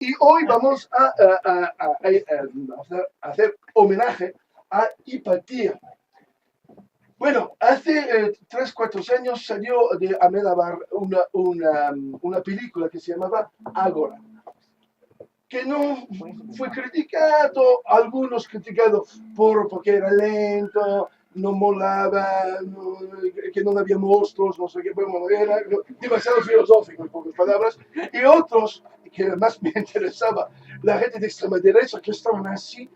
Y hoy vamos a hacer homenaje a Hipatia. Bueno, hace 3, 4 años salió de Amenábar una película que se llamaba Ágora, que no fue criticado, algunos criticados porque era lento, no molaba, que no había monstruos, no sé qué, bueno, era demasiado filosófico en pocas palabras, y otros, que más me interesaba, la gente de extrema derecha, que estaban así,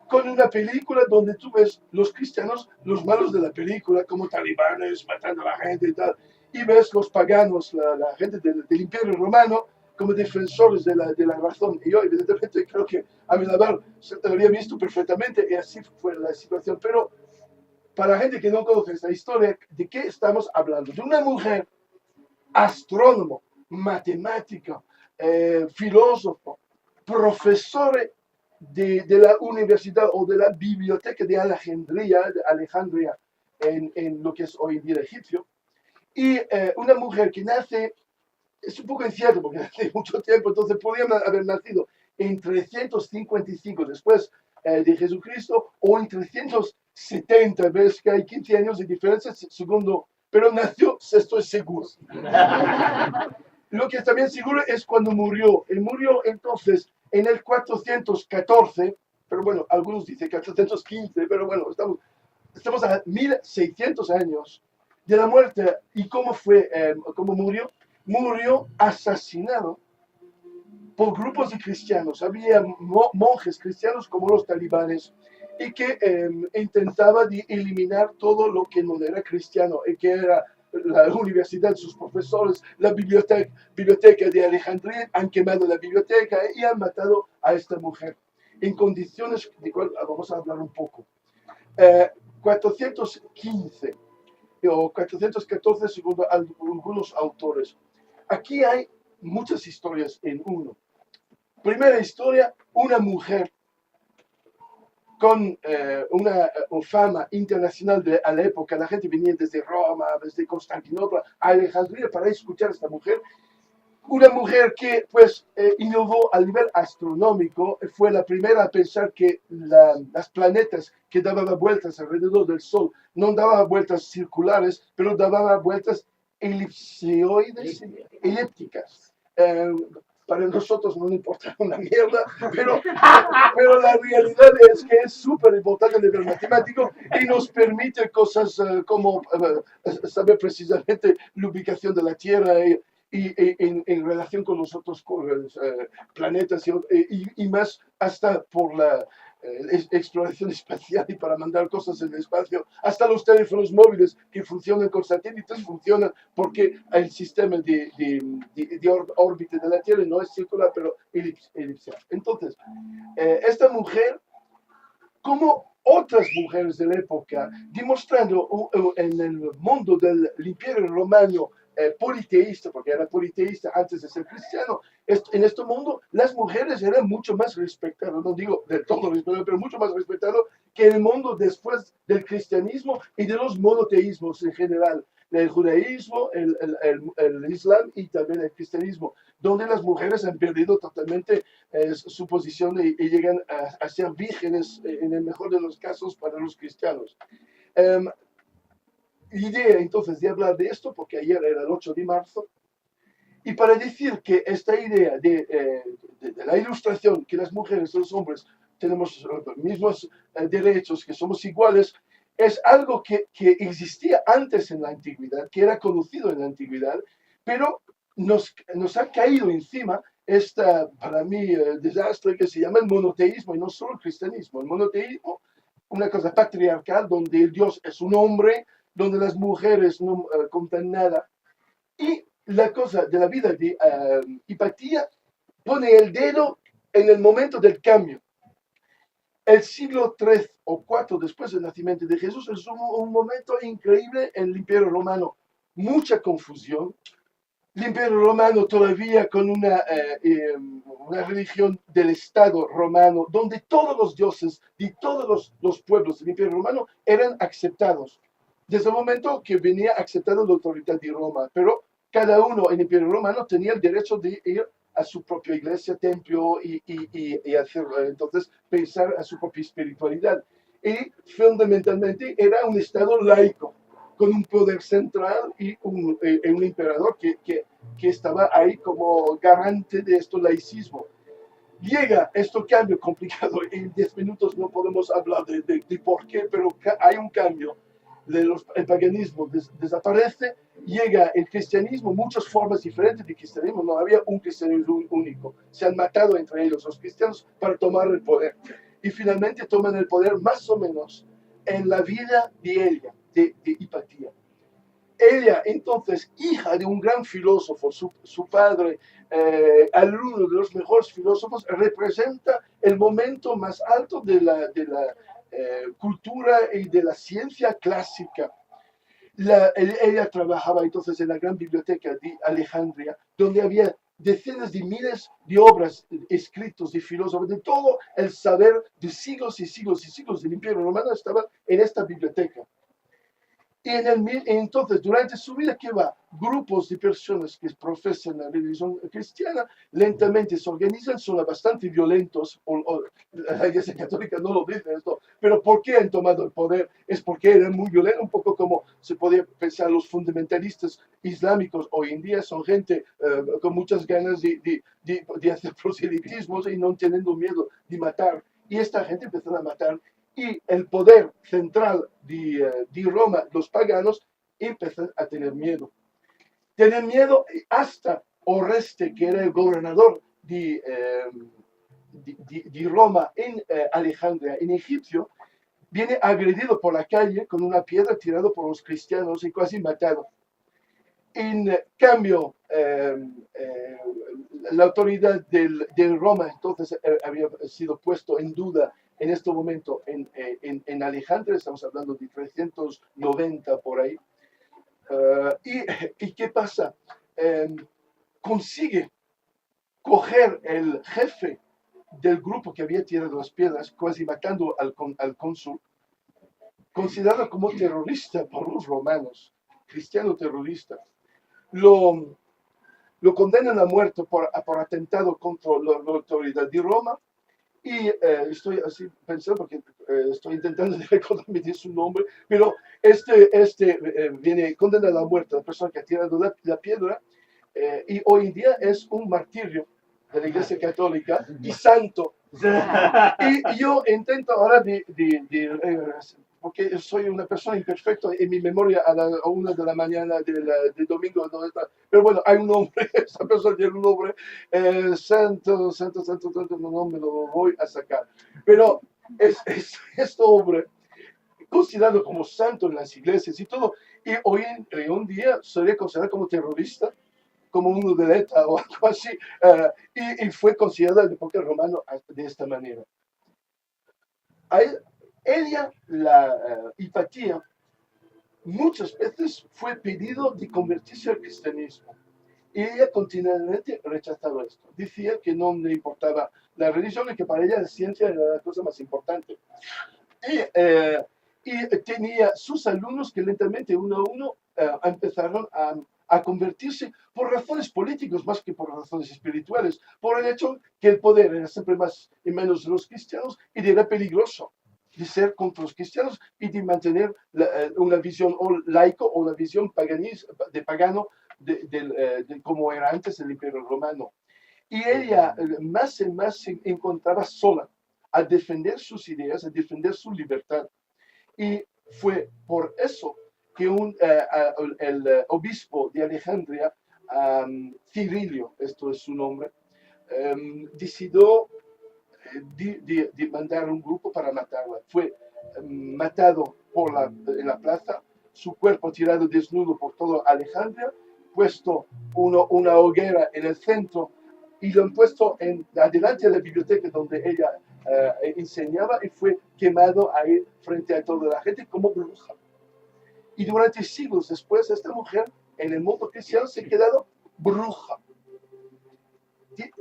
con una película donde tú ves los cristianos, los malos de la película, como talibanes matando a la gente y tal, y ves los paganos, la gente del Imperio Romano, como defensores de la razón. Y yo, evidentemente, creo que Amenábar se lo había visto perfectamente y así fue la situación. Pero para la gente que no conoce esta historia, ¿de qué estamos hablando? De una mujer astrónomo, matemática, filósofo, profesor de la universidad o de la biblioteca de Alejandría en lo que es hoy en día Egipcio, y una mujer que nace, es un poco incierto porque hace mucho tiempo, entonces podría haber nacido en 355 después de Jesucristo o en 370, ves que hay 15 años de diferencia, segundo, pero nació, estoy seguro. Lo que también seguro es cuando murió. Él murió entonces en el 414, pero bueno, algunos dicen 415, pero bueno, estamos a 1600 años de la muerte. ¿Y cómo fue? ¿Cómo murió? Murió asesinado por grupos de cristianos. Había monjes cristianos como los talibanes y que intentaba de eliminar todo lo que no era cristiano y que era la universidad, sus profesores, la biblioteca de Alejandría. Han quemado la biblioteca y han matado a esta mujer en condiciones de cual vamos a hablar un poco. 415 o 414 según algunos autores. Aquí hay muchas historias en uno. Primera historia, una mujer con una fama internacional a la época. La gente venía desde Roma, desde Constantinopla, a Alejandría para escuchar a esta mujer. Una mujer que pues innovó a nivel astronómico, fue la primera a pensar que las planetas que daban vueltas alrededor del Sol no daban vueltas circulares, pero daban vueltas elipsoides, elípticas. Para nosotros no importa una mierda, pero la realidad es que es súper importante a nivel matemático y nos permite cosas como saber precisamente la ubicación de la Tierra y en relación con los otros planetas y más hasta por la exploración espacial y para mandar cosas en el espacio, hasta los teléfonos móviles que funcionan con satélites funcionan porque el sistema de órbita de la Tierra no es circular, pero elipsal. Entonces, esta mujer, como otras mujeres de la época, demostrando en el mundo del Imperio Romano politeísta, porque era politeísta antes de ser cristiano, en este mundo las mujeres eran mucho más respetadas, no digo de todo respetado, pero mucho más respetado que en el mundo después del cristianismo y de los monoteísmos en general, el judaísmo, el islam y también el cristianismo, donde las mujeres han perdido totalmente su posición y llegan a ser vírgenes en el mejor de los casos para los cristianos. Idea entonces de hablar de esto, porque ayer era el 8 de marzo, y para decir que esta idea de la ilustración, que las mujeres y los hombres tenemos los mismos derechos, que somos iguales, es algo que existía antes en la antigüedad, que era conocido en la antigüedad, pero nos ha caído encima para mí, desastre que se llama el monoteísmo, y no solo el cristianismo. El monoteísmo, una cosa patriarcal, donde el Dios es un hombre, donde las mujeres no contan nada. Y la cosa de la vida de Hipatia pone el dedo en el momento del cambio. El siglo III o IV después del nacimiento de Jesús es un momento increíble en el Imperio Romano. Mucha confusión. El Imperio Romano todavía con una religión del Estado romano, donde todos los dioses de todos los pueblos del Imperio Romano eran aceptados. Desde el momento que venía aceptada la autoridad de Roma, pero cada uno en el Imperio Romano tenía el derecho de ir a su propia iglesia, templo y hacer entonces pensar a su propia espiritualidad. Y fundamentalmente era un Estado laico, con un poder central y un emperador que estaba ahí como garante de este laicismo. Llega este cambio complicado, en 10 minutos no podemos hablar de por qué, pero hay un cambio. El paganismo desaparece, llega el cristianismo, muchas formas diferentes de cristianismo, no había un cristianismo único. Se han matado entre ellos los cristianos para tomar el poder. Y finalmente toman el poder más o menos en la vida de ella, de Hipatía. Ella, entonces, hija de un gran filósofo, su padre, alumno de los mejores filósofos, representa el momento más alto de la cultura y de la ciencia clásica. Ella trabajaba entonces en la gran biblioteca de Alejandría, donde había decenas de miles de obras escritos de filósofos, de todo el saber de siglos y siglos y siglos del Imperio Romano estaba en esta biblioteca. Y entonces, durante su vida, ¿qué va? Grupos de personas que profesan la religión cristiana lentamente se organizan, son bastante violentos. La Iglesia Católica no lo dice esto, pero ¿por qué han tomado el poder? Es porque eran muy violentos, un poco como se podía pensar los fundamentalistas islámicos hoy en día. Son gente con muchas ganas de hacer proselitismos y no teniendo miedo de matar. Y esta gente empezó a matar. Y el poder central de Roma, los paganos, empiezan a tener miedo. Tienen miedo hasta Oreste, que era el gobernador de Roma en Alejandría, en Egipcio, viene agredido por la calle con una piedra tirado por los cristianos y casi matado. En cambio, la autoridad de Roma entonces había sido puesto en duda en este momento en Alejandría, estamos hablando de 390 por ahí. ¿Y qué pasa? Consigue coger el jefe del grupo que había tirado las piedras, casi matando al cónsul, considerado como terrorista por los romanos, cristiano terrorista. Lo condenan a muerte por atentado contra la autoridad de Roma. Y estoy así pensando porque estoy intentando recordarme de su nombre, pero viene condenado a muerte, la persona que ha tirado la piedra, y hoy en día es un martirio de la Iglesia Católica y santo. Y yo intento ahora porque soy una persona imperfecta en mi memoria a 1 de la mañana del domingo, pero bueno, hay un nombre, esa persona tiene un nombre, santo, no me lo voy a sacar. Pero este hombre, considerado como santo en las iglesias y todo, y hoy en día sería considerado como terrorista, como uno de ETA o algo así, y fue considerada en la época romana de esta manera. Ella, la Hipatía, muchas veces fue pedido de convertirse al cristianismo. Y ella continuamente rechazaba esto. Decía que no le importaba la religión y que para ella la ciencia era la cosa más importante. Y tenía sus alumnos que lentamente, uno a uno, empezaron a convertirse por razones políticas más que por razones espirituales, por el hecho que el poder era siempre más y menos de los cristianos y era peligroso de ser contra los cristianos y de mantener una visión laico o una visión de pagano de cómo era antes el Imperio Romano. Y ella más y más se encontraba sola a defender sus ideas, a defender su libertad. Y fue por eso que el obispo de Alejandría, Cirilio, esto es su nombre, decidió de mandar un grupo para matarla. Fue matado en la plaza, su cuerpo tirado desnudo por todo Alejandría, puesto una hoguera en el centro y lo han puesto adelante de la biblioteca donde ella enseñaba y fue quemado ahí frente a toda la gente como bruja. Y durante siglos después, esta mujer en el mundo cristiano se ha quedado bruja.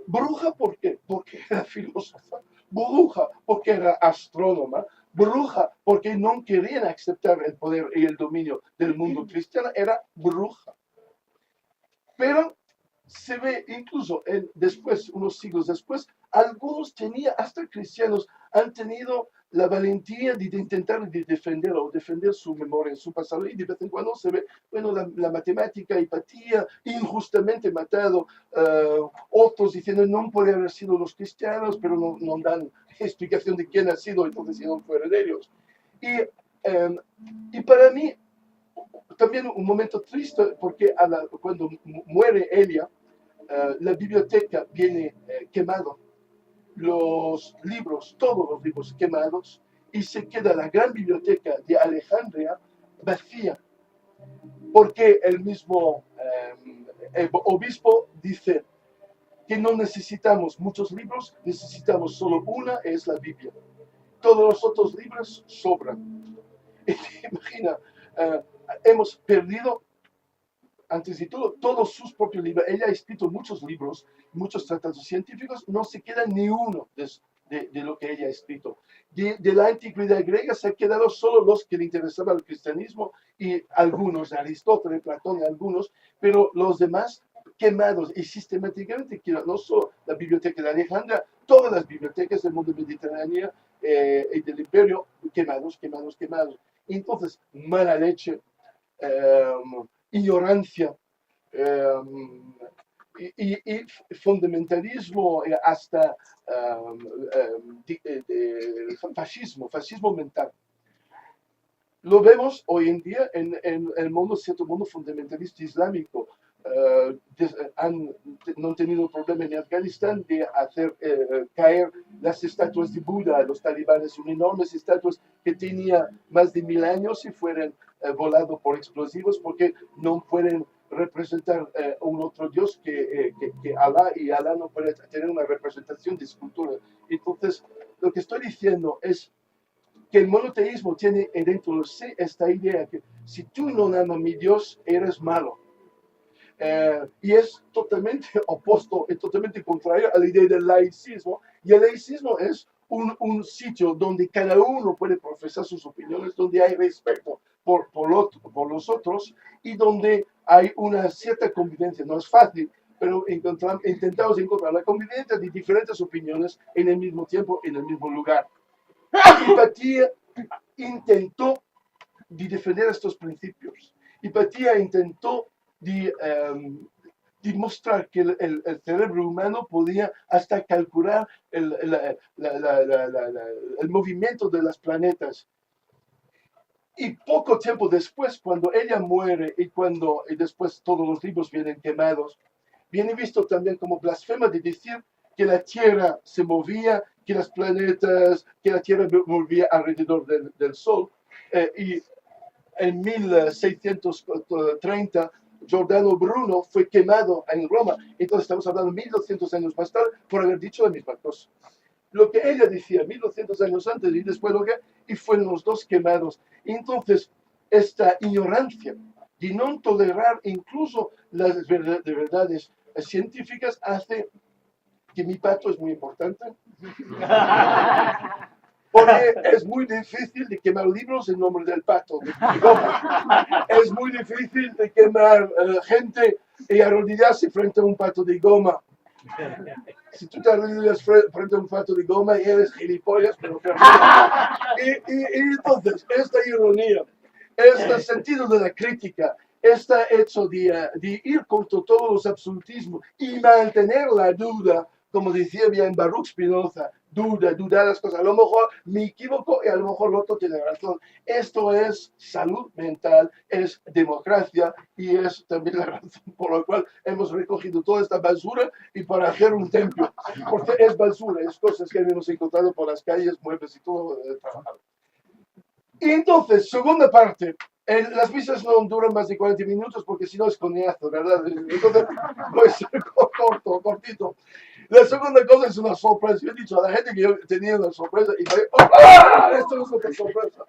Bruja, ¿por qué? Porque era filósofa. Bruja, porque era astrónoma. Bruja, porque no querían aceptar el poder y el dominio del mundo cristiano. Era bruja. Pero se ve incluso después, unos siglos después, algunos hasta cristianos, han tenido la valentía de intentar defender su memoria, su pasado, y de vez en cuando se ve, bueno, la matemática, Hipatia, injustamente matado, otros diciendo no puede haber sido los cristianos, pero no dan explicación de quién ha sido, entonces si no fueron ellos. Y para mí, también un momento triste, porque cuando muere ella, la biblioteca viene quemada, los libros, todos los libros quemados, y se queda la gran biblioteca de Alejandría vacía, porque el mismo obispo dice que no necesitamos muchos libros, necesitamos solo una, es la Biblia. Todos los otros libros sobran. Y te imaginas, hemos perdido, antes de todo, todos sus propios libros. Ella ha escrito muchos libros, muchos tratados científicos, no se queda ni uno de lo que ella ha escrito. De la antigüedad griega se han quedado solo los que le interesaba el cristianismo y algunos, Aristóteles, Platón y algunos, pero los demás quemados y sistemáticamente, no solo la biblioteca de Alejandría, todas las bibliotecas del mundo mediterráneo y del imperio, quemados. Entonces, mala leche, ignorancia y fundamentalismo hasta fascismo mental. Lo vemos hoy en día en el mundo, cierto mundo fundamentalista islámico. No han tenido problema en Afganistán de hacer caer las estatuas de Buda. Los talibanes son enormes estatuas que tenían más de 1000 años y fueron volados por explosivos porque no pueden representar un otro Dios que Alá, y Alá no puede tener una representación de escultura. Entonces, lo que estoy diciendo es que el monoteísmo tiene dentro de sí esta idea que si tú no amas a mi Dios, eres malo. Y es totalmente opuesto, es totalmente contrario a la idea del laicismo. Y el laicismo es un sitio donde cada uno puede profesar sus opiniones, donde hay respeto por los otros y donde hay una cierta convivencia. No es fácil, pero intentamos encontrar la convivencia de diferentes opiniones en el mismo tiempo, en el mismo lugar. Hipatia intentó defender estos principios. Hipatia intentó demostrar que el cerebro humano podía hasta calcular el movimiento de los planetas. Y poco tiempo después, cuando ella muere y después todos los libros vienen quemados, viene visto también como blasfema de decir que la Tierra se movía, que los planetas, que la Tierra volvía alrededor del Sol. Y en 1630, Giordano Bruno fue quemado en Roma. Entonces estamos hablando 1200 años más tarde por haber dicho la misma cosa. Lo que ella decía 1200 años antes y después y fueron los dos quemados. Entonces, esta ignorancia de no tolerar incluso las verdades científicas hace que mi pato es muy importante. Porque es muy difícil de quemar libros en nombre del pato. Es muy difícil de quemar gente y arrodillarse frente a un pato de goma. Si tú te arrodillas frente a un pato de goma, eres gilipollas, pero y entonces, esta ironía, este sentido de la crítica, este hecho de ir contra todos los absolutismos y mantener la duda, como decía bien Baruch Spinoza, dudar las cosas. A lo mejor me equivoco y a lo mejor el otro tiene razón. Esto es salud mental, es democracia y es también la razón por la cual hemos recogido toda esta basura y para hacer un templo. Porque es basura, es cosas que hemos encontrado por las calles, muebles y todo trabajado. Y entonces, segunda parte. Las misas no duran más de 40 minutos porque si no es coñazo, ¿verdad? Entonces, pues cortito. La segunda cosa es una sorpresa. Yo he dicho a la gente que yo tenía una sorpresa y esto no es una sorpresa.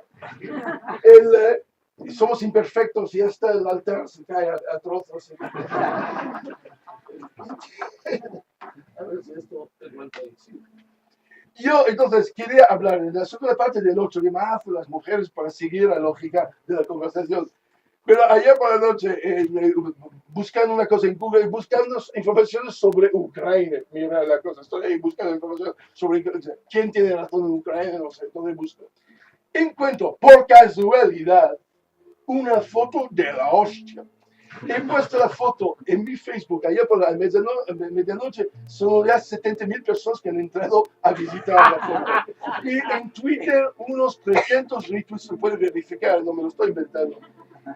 Somos imperfectos y hasta el altar se cae a trozos. A ver si esto es mal parecido. Yo entonces quería hablar en la segunda parte del 8 de marzo, las mujeres, para seguir la lógica de la conversación. Pero ayer por la noche, buscando una cosa en Google, buscando informaciones sobre Ucrania. Mira la cosa, estoy ahí buscando información sobre quién tiene razón en Ucrania, no sé, dónde busco. Encuentro, por casualidad, una foto de la hostia. He puesto la foto en mi Facebook ayer por la medianoche, son ya 70.000 personas que han entrado a visitar la foto. Y en Twitter unos 300 retweets, se puede verificar, no me lo estoy inventando.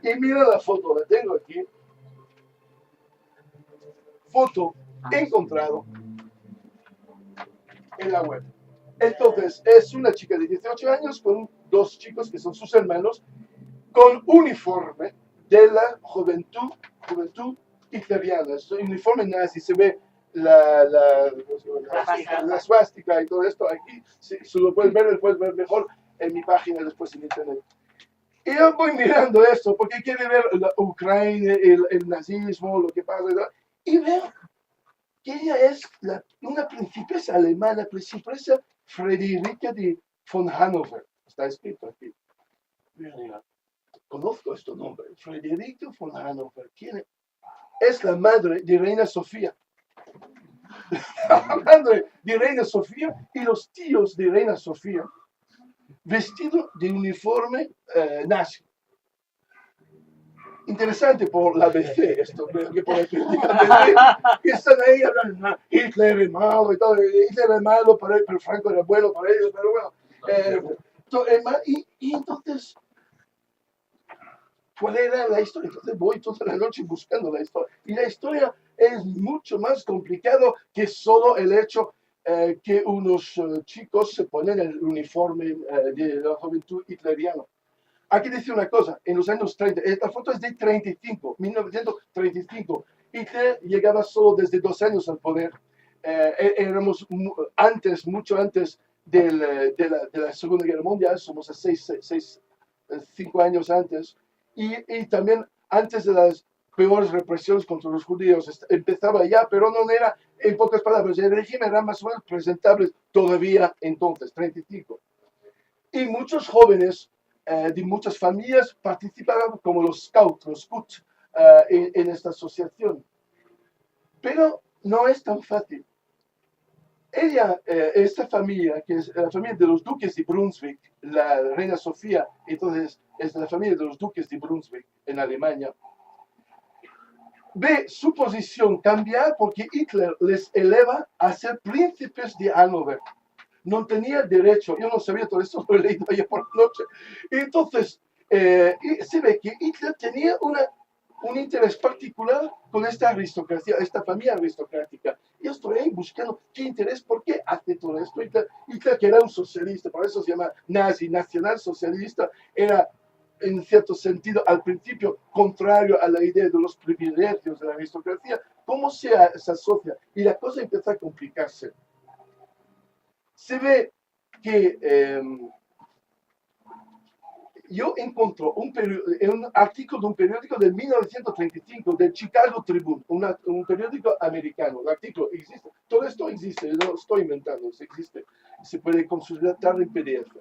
Y mira la foto, la tengo aquí. Foto encontrado en la web. Entonces, es una chica de 18 años con dos chicos que son sus hermanos, con uniforme de la juventud hitleriana. Es un uniforme nazi, se ve la suástica y todo esto aquí. Si lo puedes ver mejor en mi página después en internet. Y yo voy mirando esto porque quiere ver la Ucrania, el nazismo, lo que pasa, y veo que ella es una princesa alemana, princesa Friederike de von Hannover. Está escrito aquí. Mira, conozco este nombre, Friederike von Hannover. ¿Quién es? Es la madre de Reina Sofía. La madre de Reina Sofía y los tíos de Reina Sofía, vestidos de uniforme nazi. Interesante por la ABC, esto, que por la crítica ABC, que están ahí hablando, Hitler es malo y todo, Hitler es malo, pero Franco era bueno para ellos, pero bueno. Y entonces, ¿cuál era la historia? Entonces voy toda la noche buscando la historia. Y la historia es mucho más complicado que solo el hecho que unos chicos se ponen el uniforme de la juventud hitleriana. Aquí dice una cosa, en los años 30, esta foto es de 35, 1935. Hitler llegaba solo desde 2 años al poder. Éramos mucho antes de la Segunda Guerra Mundial, somos a 5 años antes. Y también antes de las peores represiones contra los judíos. Empezaba ya, pero no era, en pocas palabras, el régimen era más o menos presentable todavía entonces, 35. Y muchos jóvenes de muchas familias participaban como los scouts en esta asociación. Pero no es tan fácil. Esta familia, que es la familia de los duques de Brunswick, la reina Sofía, entonces es la familia de los duques de Brunswick en Alemania, ve su posición cambiar porque Hitler les eleva a ser príncipes de Hannover. No tenía derecho, yo no sabía todo esto, lo he leído ayer por la noche. Y entonces, se ve que Hitler tenía un interés particular con esta aristocracia, esta familia aristocrática. Y estoy ahí buscando qué interés, por qué hace todo esto. Hitler, que era un socialista, por eso se llama nazi, nacional socialista, era en cierto sentido al principio contrario a la idea de los privilegios de la aristocracia. ¿Cómo se asocia? Y la cosa empieza a complicarse. Se ve que yo encontré un artículo de un periódico de 1935, del Chicago Tribune, un periódico americano. El artículo existe, todo esto existe, yo no lo estoy inventando, existe, se puede consultar en PDF.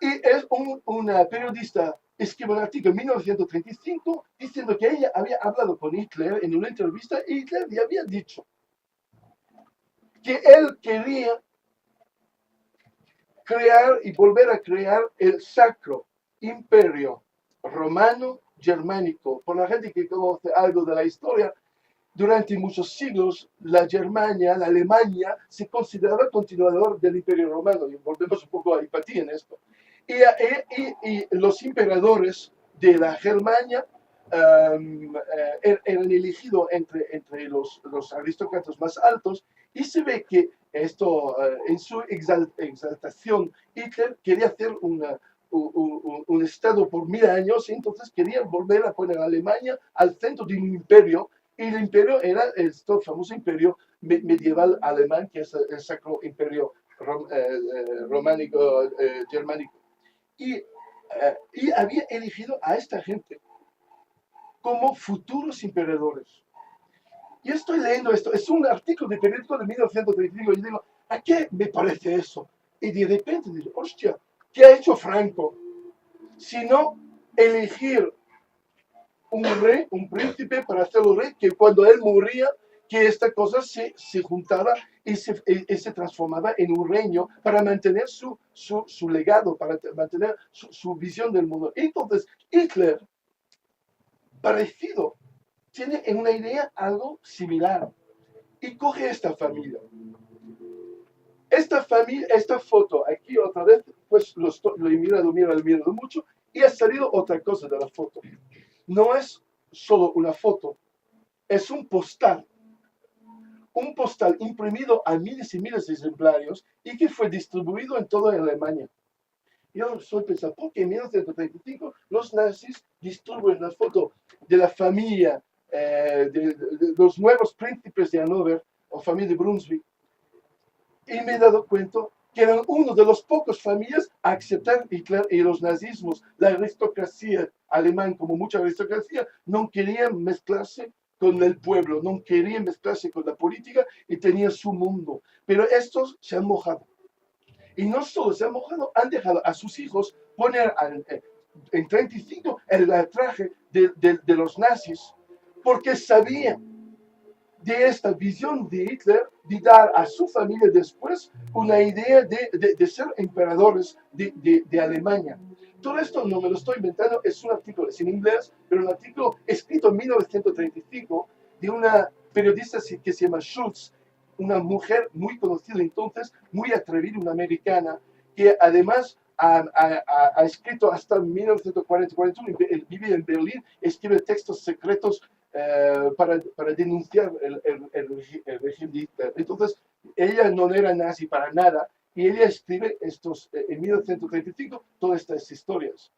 Y es una periodista escribe un artículo en 1935 diciendo que ella había hablado con Hitler en una entrevista y Hitler le había dicho que él quería crear y volver a crear el Sacro Imperio Romano Germánico. Por la gente que conoce algo de la historia, durante muchos siglos la Germania, la Alemania, se consideraba continuador del Imperio Romano. Y volvemos un poco a Hipatia en esto. Y los emperadores de la Germania eran elegidos entre los aristócratas más altos, y se ve que esto, en su exaltación, Hitler quería hacer un estado por 1000 años, y entonces quería volver a poner a Alemania al centro de un imperio, y el imperio era el famoso imperio medieval alemán, que es el Sacro Imperio Románico Germánico. Y había elegido a esta gente como futuros emperadores. Yo estoy leyendo esto, es un artículo de periódico de 1935, y digo, ¿a qué me parece eso? Y de repente digo, hostia, ¿qué ha hecho Franco? Si no elegir un rey, un príncipe para hacerlo rey, que cuando él moría, que esta cosa se juntaba y se transformaba en un reino para mantener su legado, para mantener su visión del mundo. Entonces, Hitler, parecido, tiene en una idea algo similar y coge esta familia. Esta familia, esta foto, aquí otra vez, pues lo he mirado mucho y ha salido otra cosa de la foto. No es solo una foto, es un postal imprimido a miles y miles de ejemplares y que fue distribuido en toda Alemania. Yo estoy pensando, ¿por qué en 1935 los nazis distribuyen la foto de la familia, de los nuevos príncipes de Hannover o familia de Brunswick? Y me he dado cuenta que eran uno de los pocos familias a aceptar Hitler y los nazismos. La aristocracia alemana, como mucha aristocracia, no querían mezclarse con el pueblo, no querían mezclarse con la política y tenían su mundo. Pero estos se han mojado. Y no solo se han mojado, han dejado a sus hijos poner en 35 el traje de los nazis, porque sabían de esta visión de Hitler de dar a su familia después una idea de ser emperadores de Alemania. Todo esto no me lo estoy inventando, es un artículo, es en inglés, pero un artículo escrito en 1935 de una periodista que se llama Schultz, una mujer muy conocida entonces, muy atrevida, una americana, que además ha escrito hasta 1940-41, vive en Berlín, escribe textos secretos para denunciar el régimen de Hitler. Entonces, ella no era nazi para nada, y ella escribe en 1935 todas estas historias.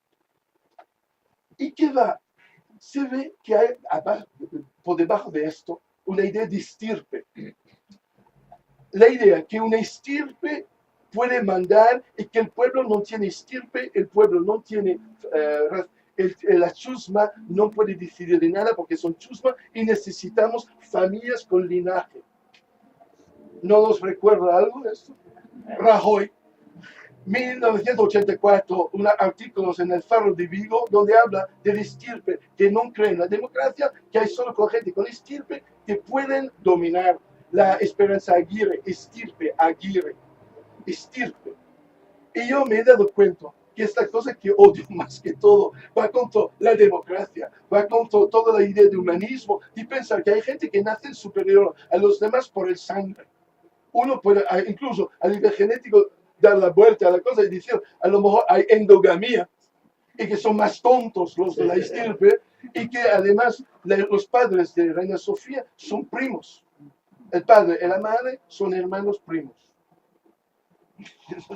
¿Y qué va? Se ve que hay por debajo de esto una idea de estirpe. La idea que una estirpe puede mandar y que el pueblo no tiene estirpe, el pueblo no tiene la chusma no puede decidir de nada porque son chusma y necesitamos familias con linaje. ¿No nos recuerda algo de esto? Rajoy, 1984, un artículo en el Faro de Vigo donde habla del estirpe, que no cree en la democracia, que hay solo con gente con estirpe que pueden dominar. La Esperanza Aguirre, estirpe. Y yo me he dado cuenta que esta cosa que odio más que todo va contra la democracia, va contra toda la idea de humanismo y pensar que hay gente que nace superior a los demás por el sangre. Uno puede incluso a nivel genético dar la vuelta a la cosa y decir, a lo mejor hay endogamia y que son más tontos los de la estirpe y que además los padres de Reina Sofía son primos. El padre y la madre son hermanos primos.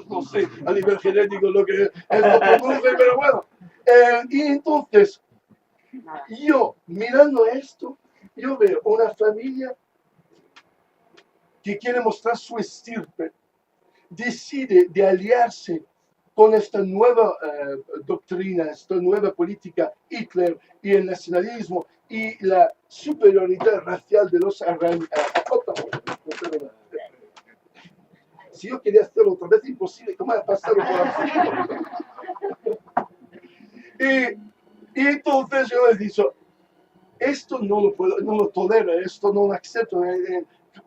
No sé a nivel genético lo que es lo que produce, pero bueno. Y entonces, yo mirando esto, yo veo una familia que quiere mostrar su estirpe, decide de aliarse con esta nueva doctrina, esta nueva política Hitler y el nacionalismo y la superioridad racial de los si yo quería hacerlo otra vez, imposible, ¿cómo pasarlo por aquí? Y entonces yo les digo, esto no lo puedo, no lo tolero, esto no lo acepto.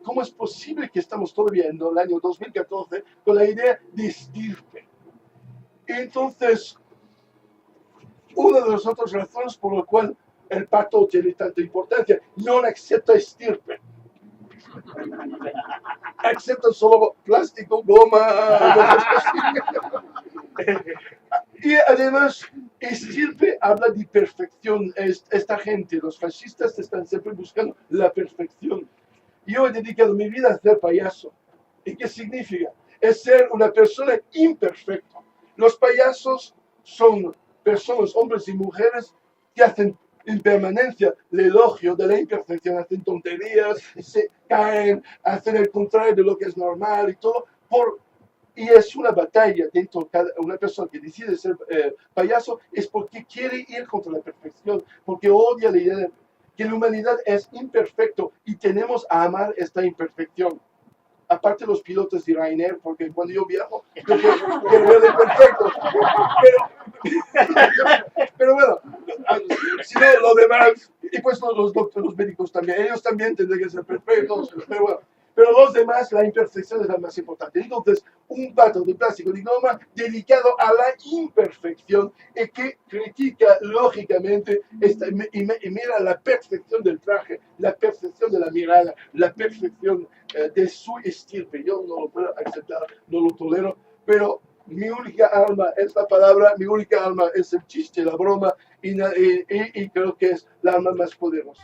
¿Cómo es posible que estamos todavía en el año 2014 con la idea de estirpe? Entonces, una de las otras razones por la cual el pacto tiene tanta importancia, no acepta estirpe. Aceptan solo plástico, goma, y además, estirpe habla de perfección. Esta gente, los fascistas, están siempre buscando la perfección. Yo he dedicado mi vida a ser payaso. ¿Y qué significa? Es ser una persona imperfecta. Los payasos son personas, hombres y mujeres, que hacen en permanencia el elogio de la imperfección, hacen tonterías, se caen, hacen el contrario de lo que es normal y todo, y es una batalla dentro de una persona que decide ser payaso, es porque quiere ir contra la perfección, porque odia la idea de que la humanidad es imperfecto y tenemos a amar esta imperfección. Aparte los pilotos de Ryanair, porque cuando yo viajo, yo quiero ver de perfecto. Pero bueno, si no, lo demás, y pues los doctores, los médicos también, ellos también tendrían que ser perfectos, pero bueno. Pero los demás, la imperfección es la más importante. Entonces, un pato de plástico de goma dedicado a la imperfección y que critica lógicamente y mira la perfección del traje, la perfección de la mirada, la perfección de su estirpe. Yo no lo puedo aceptar, no lo tolero, pero mi única arma es la palabra, mi única arma es el chiste, la broma, y creo que es la arma más poderosa.